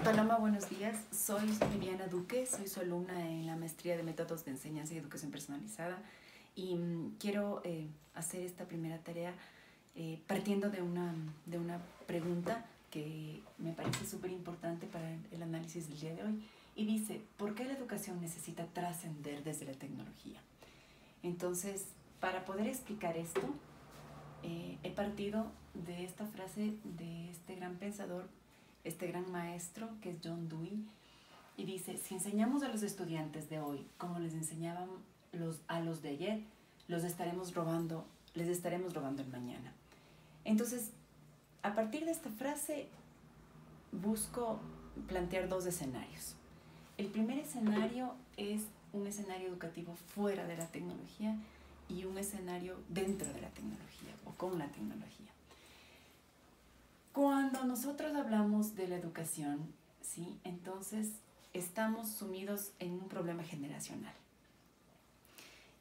Paloma, buenos días. Soy Viviana Duque, soy su alumna en la maestría de métodos de enseñanza y educación personalizada y quiero hacer esta primera tarea partiendo de una pregunta que me parece súper importante para el análisis del día de hoy y dice, ¿por qué la educación necesita trascender desde la tecnología? Entonces, para poder explicar esto, he partido de esta frase de este gran pensador, este gran maestro que es John Dewey, y dice, si enseñamos a los estudiantes de hoy como les enseñaban a los de ayer, les estaremos robando el mañana. Entonces, a partir de esta frase, busco plantear dos escenarios. El primer escenario es un escenario educativo fuera de la tecnología y un escenario dentro de la tecnología o con la tecnología. Cuando nosotros hablamos de la educación, ¿sí? Entonces estamos sumidos en un problema generacional.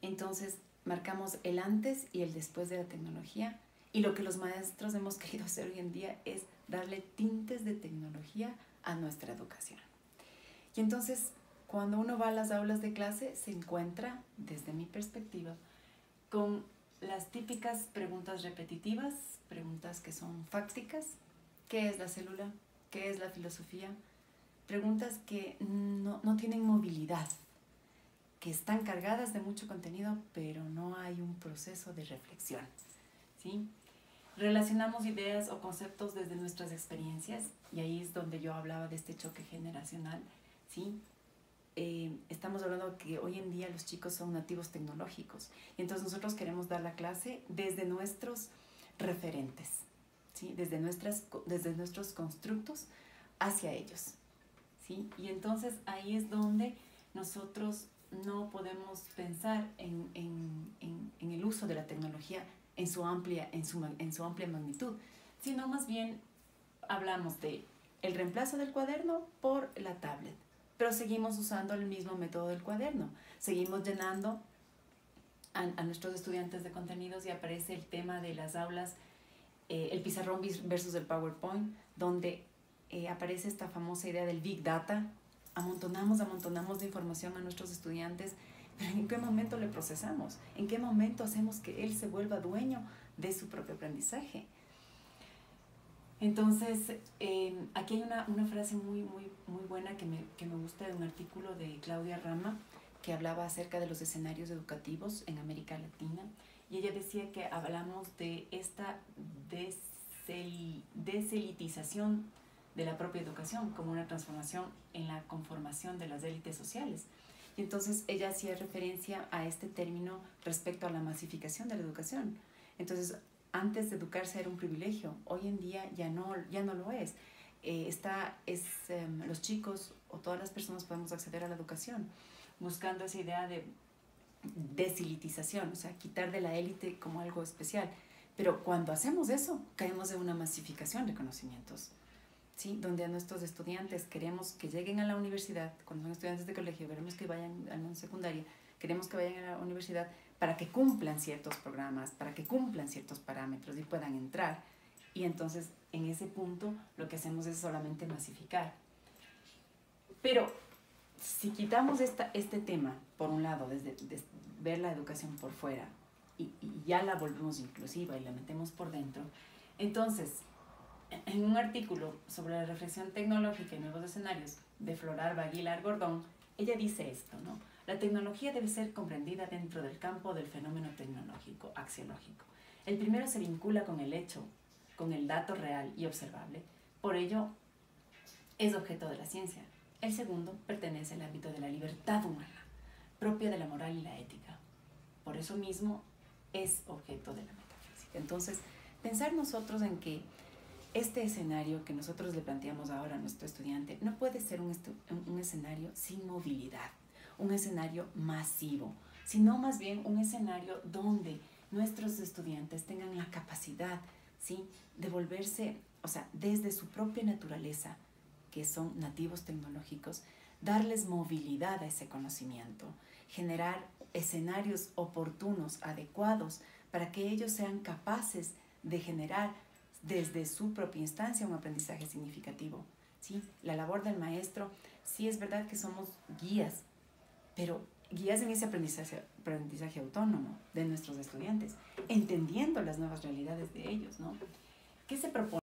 Entonces marcamos el antes y el después de la tecnología y lo que los maestros hemos querido hacer hoy en día es darle tintes de tecnología a nuestra educación. Y entonces cuando uno va a las aulas de clase se encuentra, desde mi perspectiva, con las típicas preguntas repetitivas, preguntas que son fácticas. ¿Qué es la célula? ¿Qué es la filosofía? Preguntas que no tienen movilidad, que están cargadas de mucho contenido, pero no hay un proceso de reflexión, ¿sí? Relacionamos ideas o conceptos desde nuestras experiencias, y ahí es donde yo hablaba de este choque generacional, ¿sí? Estamos hablando que hoy en día los chicos son nativos tecnológicos, y entonces nosotros queremos dar la clase desde nuestros referentes, ¿sí? Desde nuestros constructos hacia ellos, ¿sí? Y entonces ahí es donde nosotros no podemos pensar en el uso de la tecnología en su amplia magnitud, sino más bien hablamos de el reemplazo del cuaderno por la tablet, pero seguimos usando el mismo método del cuaderno, seguimos llenando a nuestros estudiantes de contenidos y aparece el tema de las aulas, el pizarrón versus el PowerPoint, donde aparece esta famosa idea del Big Data. Amontonamos de información a nuestros estudiantes, pero ¿en qué momento le procesamos? ¿En qué momento hacemos que él se vuelva dueño de su propio aprendizaje? Entonces, aquí hay una frase muy buena que me gusta de un artículo de Claudia Rama, que hablaba acerca de los escenarios educativos en América Latina, y ella decía que hablamos de esta deselitización de la propia educación como una transformación en la conformación de las élites sociales. Y entonces ella hacía referencia a este término respecto a la masificación de la educación. Entonces, antes de educarse era un privilegio, hoy en día ya no lo es. Los chicos o todas las personas podemos acceder a la educación buscando esa idea de deselitización, o sea, quitar de la élite como algo especial. Pero cuando hacemos eso, caemos en una masificación de conocimientos, ¿sí? Donde a nuestros estudiantes queremos que lleguen a la universidad, cuando son estudiantes de colegio, queremos que vayan a la secundaria, queremos que vayan a la universidad para que cumplan ciertos programas, para que cumplan ciertos parámetros y puedan entrar. Y entonces, en ese punto, lo que hacemos es solamente masificar. Pero si quitamos este tema, por un lado, desde ver la educación por fuera y ya la volvemos inclusiva y la metemos por dentro, entonces, en un artículo sobre la reflexión tecnológica y nuevos escenarios de Floralba Aguilar Gordón, ella dice esto, ¿no? La tecnología debe ser comprendida dentro del campo del fenómeno tecnológico, axiológico. El primero se vincula con el hecho, con el dato real y observable, por ello es objeto de la ciencia. El segundo pertenece al ámbito de la libertad humana, propia de la moral y la ética. Por eso mismo es objeto de la metafísica. Entonces, pensar nosotros en que este escenario que nosotros le planteamos ahora a nuestro estudiante no puede ser un escenario sin movilidad, un escenario masivo, sino más bien un escenario donde nuestros estudiantes tengan la capacidad, ¿sí?, de volverse, o sea, desde su propia naturaleza, que son nativos tecnológicos, darles movilidad a ese conocimiento, generar escenarios oportunos, adecuados, para que ellos sean capaces de generar desde su propia instancia un aprendizaje significativo, ¿sí? La labor del maestro, sí es verdad que somos guías, pero guías en ese aprendizaje autónomo de nuestros estudiantes, entendiendo las nuevas realidades de ellos, ¿no? ¿Qué se propone?